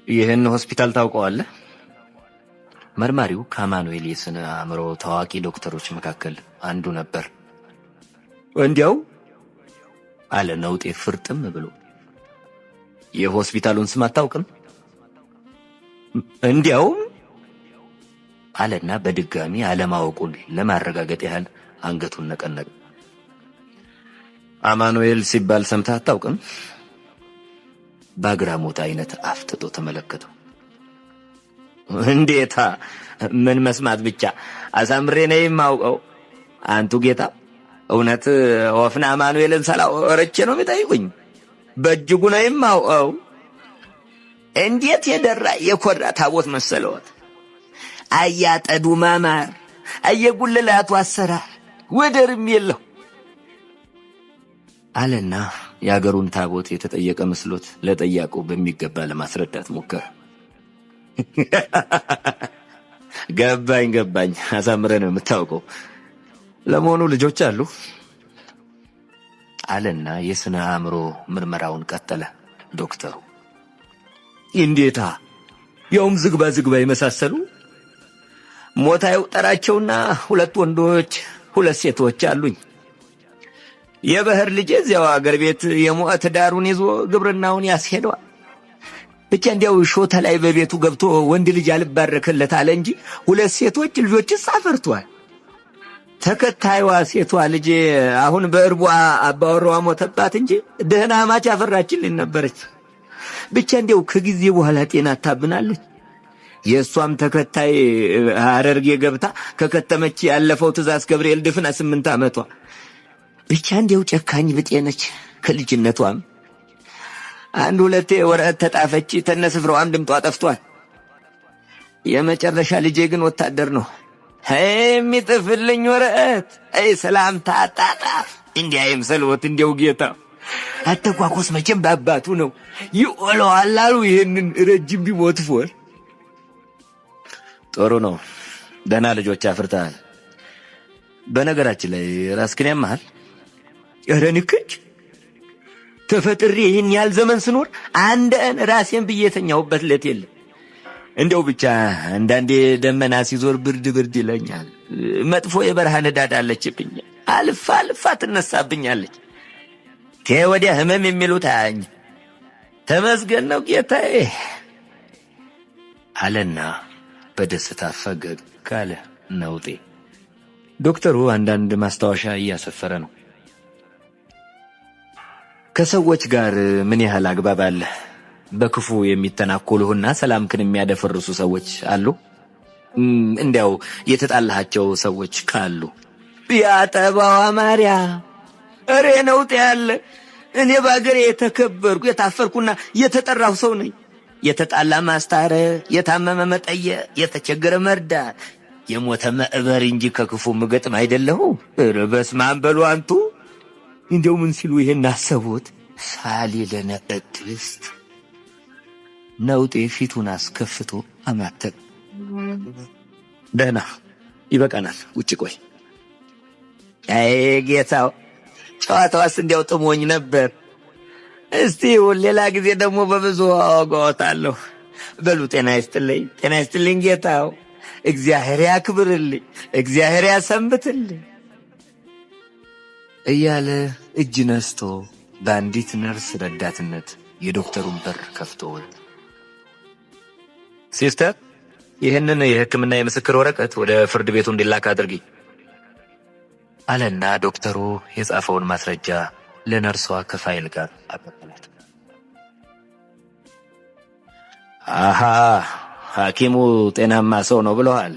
ይህን ሆስፒታል ታውቀዋለህ? መርማሪው ከአማኑኤል የስነ አእምሮ ታዋቂ ዶክተሮች መካከል አንዱ ነበር። እንዲያው አለ ነውጤ ፍርጥም ብሎ። የሆስፒታሉን ስም አታውቅም? እንዲያውም አለና በድጋሚ አለማወቁን ለማረጋገጥ ያህል አንገቱን ነቀነቀ። አማኑኤል ሲባል ሰምተህ አታውቅም? በአግራሞት አይነት አፍጥጦ ተመለከተው። እንዴታ! ምን መስማት ብቻ አሳምሬ ነው የማውቀው። አንቱ ጌታ፣ እውነት ወፍና አማኑኤልን ሰላወረቼ ነው የሚጠይቁኝ? በእጅጉ ነው የማውቀው። እንዴት የደራ የኮራ ታቦት መሰለዎት! አያጠዱ ማማር፣ አየጉልላቱ አሰራር ወደርም የለው አለና የአገሩን ታቦት የተጠየቀ መስሎት ለጠያቀው በሚገባ ለማስረዳት ሞከረ። ገባኝ፣ አሳምረ ነው የምታውቀው። ለመሆኑ ልጆች አሉ? አለና የስነ አእምሮ ምርመራውን ቀጠለ ዶክተሩ። እንዴታ! ያውም ዝግባ የመሳሰሉ ሞታ ይውጠራቸውና 2 ወንዶች 2 ሴቶች አሉኝ። የበህር ልጅ እዚያው አገር ቤት የሞት ዳሩን ይዞ ግብርናውን ያስሄደዋል። ብቻ እንዲያው ሾተ ላይ በቤቱ ገብቶ ወንድ ልጅ አልባረከለት አለ እንጂ 2 ሴቶች ልጆችስ አፈርቷል። ተከታይዋ ሴቷ ልጅ አሁን በእርቧ አባወራዋ ሞተባት እንጂ ደህና ማች አፈራችልኝ ነበረች። ብቻ እንዲያው ከጊዜ በኋላ ጤና ታብናለች። የእሷም ተከታይ ሐረርጌ ገብታ ከከተመች ያለፈው ትእዛዝ ገብርኤል ድፍና 8 ዓመቷ። ብቻ እንዲያው ጨካኝ ብጤነች ከልጅነቷም። 1-2 ወረቀት ተጣፈች፣ ተነስፍረዋም ድምጧ ጠፍቷል። የመጨረሻ ልጄ ግን ወታደር ነው። የሚጥፍልኝ ወረቀት ሰላምታ አጣጣፍ እንዲያ የምሰልወት እንዲያው ጌታ አተኳኮስ መቼም ባባቱ ነው ይኦለዋል አሉ። ይህንን ረጅም ቢሞት ፎር ጥሩ ነው። ደህና ልጆች አፍርተሃል። በነገራችን ላይ ራስክን ያመሃል? ኧረ ንክች ተፈጥሬ ይህን ያህል ዘመን ስኖር አንድን ራሴን ብዬ የተኛሁበት ለት የለም። እንደው ብቻ አንዳንዴ ደመና ሲዞር ብርድ ይለኛል። መጥፎ የበረሃ ንዳድ አለችብኝ። አልፋ ትነሳብኛለች። ከወዲያ ህመም የሚሉት አያኝ። ተመስገን ነው ጌታዬ አለና በደስታ ፈገግ አለ ነውጤ። ዶክተሩ አንዳንድ ማስታወሻ እያሰፈረ ነው። ከሰዎች ጋር ምን ያህል አግባብ አለ? በክፉ የሚተናኮሉህና ሰላምክን የሚያደፈርሱ ሰዎች አሉ? እንዲያው የተጣላሃቸው ሰዎች ካሉ? ያጠባዋ ማርያ እሬ ነውጤ ያለ እኔ በአገሬ የተከበርኩ የታፈርኩና የተጠራሁ ሰው ነኝ። የተጣላ ማስታረቅ፣ የታመመ መጠየቅ፣ የተቸገረ መርዳት፣ የሞተ መዕበር እንጂ ከክፉ ምገጥም አይደለሁ። በስመ አብ በሉ አንቱ። እንዲያው ምን ሲሉ ይሄን አሰቡት? ሳሊ ለነ ቅድስት ነውጤ ፊቱን አስከፍቶ አማተብ። ደህና ይበቃናል፣ ውጭ ቆይ። አይ ጌታው ጨዋታዋስ እንዲያው ጥሞኝ ነበር። እስቲ ሌላ ጊዜ ደግሞ በብዙ አወጋዎታለሁ። በሉ ጤና ይስጥልኝ ጌታው። እግዚአብሔር ያክብርልኝ፣ እግዚአብሔር ያሰንብትልኝ እያለ እጅ ነስቶ በአንዲት ነርስ ረዳትነት የዶክተሩን በር ከፍቶ ወጣ። ሲስተር፣ ይህንን የሕክምና የምስክር ወረቀት ወደ ፍርድ ቤቱ እንዲላክ አድርጊ አለና ዶክተሩ የጻፈውን ማስረጃ ለነርሷ ከፋይል ጋር አቀበላት። አሃ ሐኪሙ ጤናማ ሰው ነው ብለዋል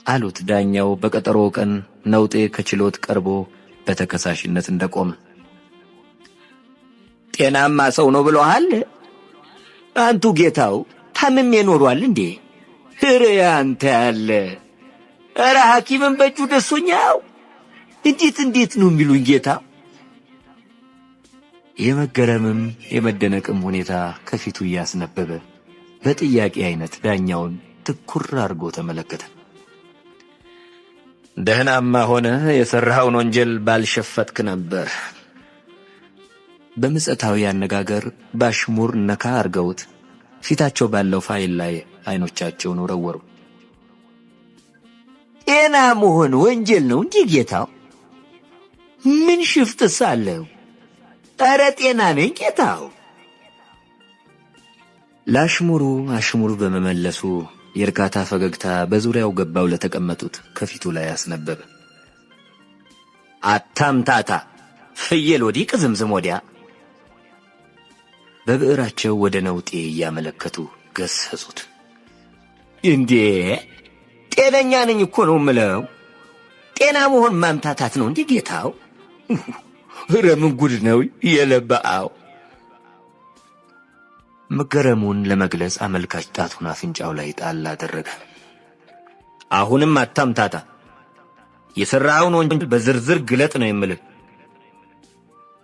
አሉት ዳኛው በቀጠሮ ቀን ነውጤ ከችሎት ቀርቦ በተከሳሽነት እንደቆመ። ጤናማ ሰው ነው ብለዋል? አንቱ ጌታው ታምሜ ኖሯል እንዴ? ኧረ አንተ ያለ ኧረ ሐኪምን በእጁ ደሶኛው እንዴት ነው የሚሉኝ ጌታ? የመገረምም የመደነቅም ሁኔታ ከፊቱ እያስነበበ በጥያቄ አይነት ዳኛውን ትኩር አድርጎ ተመለከተ። ደህናማ ሆነ የሰራኸውን ወንጀል ባልሸፈትክ ነበር በምጸታዊ አነጋገር ባሽሙር ነካ አርገውት ፊታቸው ባለው ፋይል ላይ አይኖቻቸውን ወረወሩ። ጤና መሆን ወንጀል ነው እንጂ ጌታው፣ ምን ሽፍጥስ አለው? ኧረ ጤና ነኝ ጌታው። ለአሽሙሩ አሽሙር በመመለሱ የእርካታ ፈገግታ በዙሪያው ገባው ለተቀመጡት ከፊቱ ላይ አስነበበ። አታምታታ፣ ፍየል ወዲህ ቅዝምዝም ወዲያ። በብዕራቸው ወደ ነውጤ እያመለከቱ ገሰጹት። እንዴ ጤነኛ ነኝ እኮ ነው ምለው። ጤና መሆን ማምታታት ነው እንዴ ጌታው? ኧረ ምን ጉድ ነው የለባው። መገረሙን ለመግለጽ አመልካች ጣቱን አፍንጫው ላይ ጣል አደረገ። አሁንም አታምታታ፣ የሠራኸውን ወንጀል በዝርዝር ግለጥ ነው የምልህ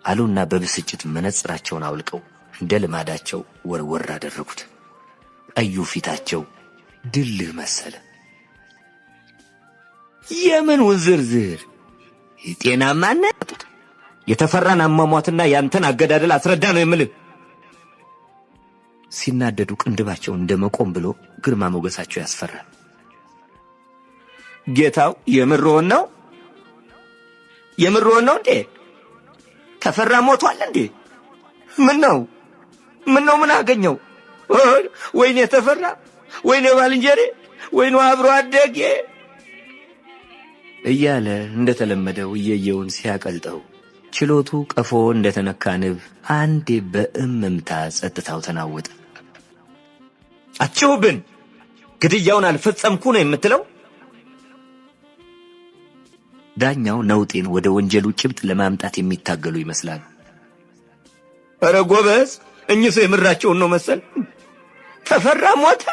አሉና በብስጭት መነጽራቸውን አውልቀው እንደ ልማዳቸው ወርወር አደረጉት። ቀዩ ፊታቸው ድልህ መሰለ። የምን ዝርዝር? ጤናማነት የተፈራን አሟሟትና ያንተን አገዳደል አስረዳ ነው የምልህ። ሲናደዱ ቅንድባቸው እንደመቆም ብሎ ግርማ ሞገሳቸው ያስፈራል። ጌታው የምርዎን ነው? የምርዎን ነው እንዴ? ተፈራ ሞቷል እንዴ? ምን ነው ምን አገኘው? ወይኔ ተፈራ፣ ወይኔ ባልንጀሬ፣ ወይኔ አብሮ አደጌ እያለ እንደተለመደው እየየውን ሲያቀልጠው ችሎቱ ቀፎ እንደተነካ ንብ አንዴ በእምምታ ጸጥታው ተናወጠ። አትጩህብን! ግድያውን አልፈጸምኩ ነው የምትለው? ዳኛው ነውጤን ወደ ወንጀሉ ጭብጥ ለማምጣት የሚታገሉ ይመስላል። ኧረ ጎበዝ፣ እኚህ ሰው የምራቸውን ነው መሰል። ተፈራ ሞተ?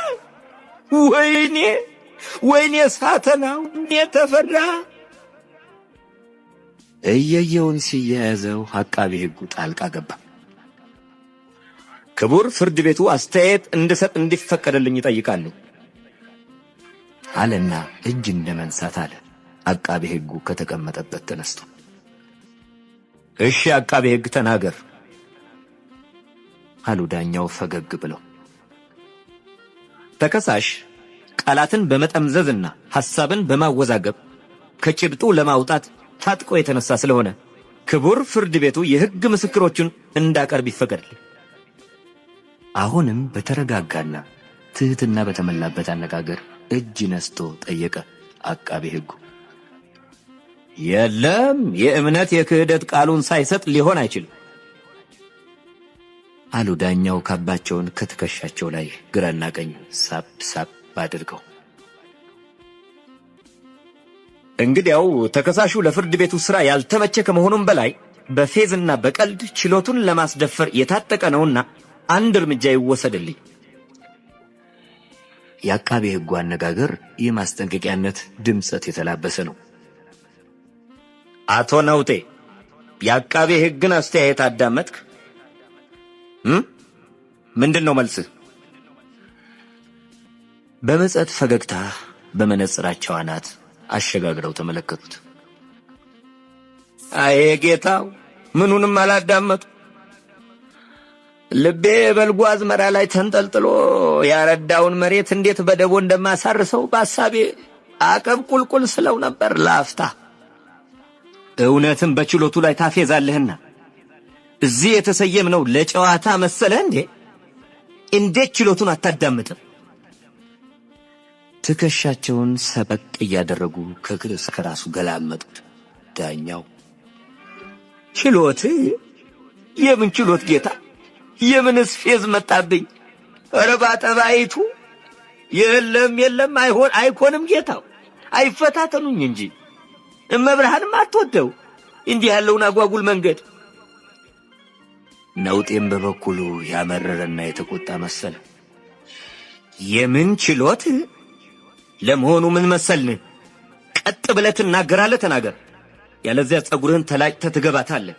ወይኔ ሳተናው፣ እኔ ተፈራ። እየየውን ሲያያዘው አቃቤ ሕጉ ጣልቃ ገባ። ክቡር ፍርድ ቤቱ አስተያየት እንድሰጥ እንዲፈቀድልኝ ይጠይቃለሁ አለና እጅ እንደመንሳት አለ። አቃቤ ሕጉ ከተቀመጠበት ተነስቶ እሺ አቃቤ ሕግ ተናገር አሉ ዳኛው ፈገግ ብለው። ተከሳሽ ቃላትን በመጠምዘዝና ሐሳብን በማወዛገብ ከጭብጡ ለማውጣት ታጥቆ የተነሳ ስለሆነ ክቡር ፍርድ ቤቱ የሕግ ምስክሮቹን እንዳቀርብ ይፈቀድልኝ። አሁንም በተረጋጋና ትህትና በተሞላበት አነጋገር እጅ ነስቶ ጠየቀ አቃቤ ሕጉ። የለም፣ የእምነት የክህደት ቃሉን ሳይሰጥ ሊሆን አይችልም አሉ ዳኛው ካባቸውን ከትከሻቸው ላይ ግራና ቀኝ ሳብ ሳብ አድርገው። እንግዲያው ተከሳሹ ለፍርድ ቤቱ ሥራ ያልተመቸ ከመሆኑም በላይ በፌዝና በቀልድ ችሎቱን ለማስደፈር የታጠቀ ነውና አንድ እርምጃ ይወሰድልኝ። የአቃቤ ሕጉ አነጋገር የማስጠንቀቂያነት ድምጸት የተላበሰ ነው። አቶ ነውጤ የአቃቤ ሕግን አስተያየት አዳመጥክ? ምንድን ነው መልስህ? በመጸት ፈገግታ በመነጽራቸው አናት አሸጋግረው ተመለከቱት። አይ ጌታው፣ ምኑንም አላዳመጡ። ልቤ በልጓ አዝመራ ላይ ተንጠልጥሎ ያረዳውን መሬት እንዴት በደቦ እንደማሳርሰው በሐሳቤ አቀብ ቁልቁል ስለው ነበር ላፍታ። እውነትም በችሎቱ ላይ ታፌዛለህና እዚህ የተሰየምነው ለጨዋታ መሰለህ እንዴ? እንዴት ችሎቱን አታዳምጥም? ትከሻቸውን ሰበቅ እያደረጉ ከእግር እስከ ራሱ ገላመጡት። ዳኛው ችሎት? የምን ችሎት ጌታ? የምንስ ፌዝ መጣብኝ? ኧረ ባጠባይቱ! የለም አይሆንም ጌታው፣ አይፈታተኑኝ እንጂ እመብርሃንም አትወደው እንዲህ ያለውን አጓጉል መንገድ። ነውጤም በበኩሉ ያመረረና የተቆጣ መሰለ። የምን ችሎት? ለመሆኑ ምን መሰልን? ቀጥ ብለህ ትናገራለህ? ተናገር፣ ያለዚያ ጸጉርህን ተላጭተህ ትገባታለህ።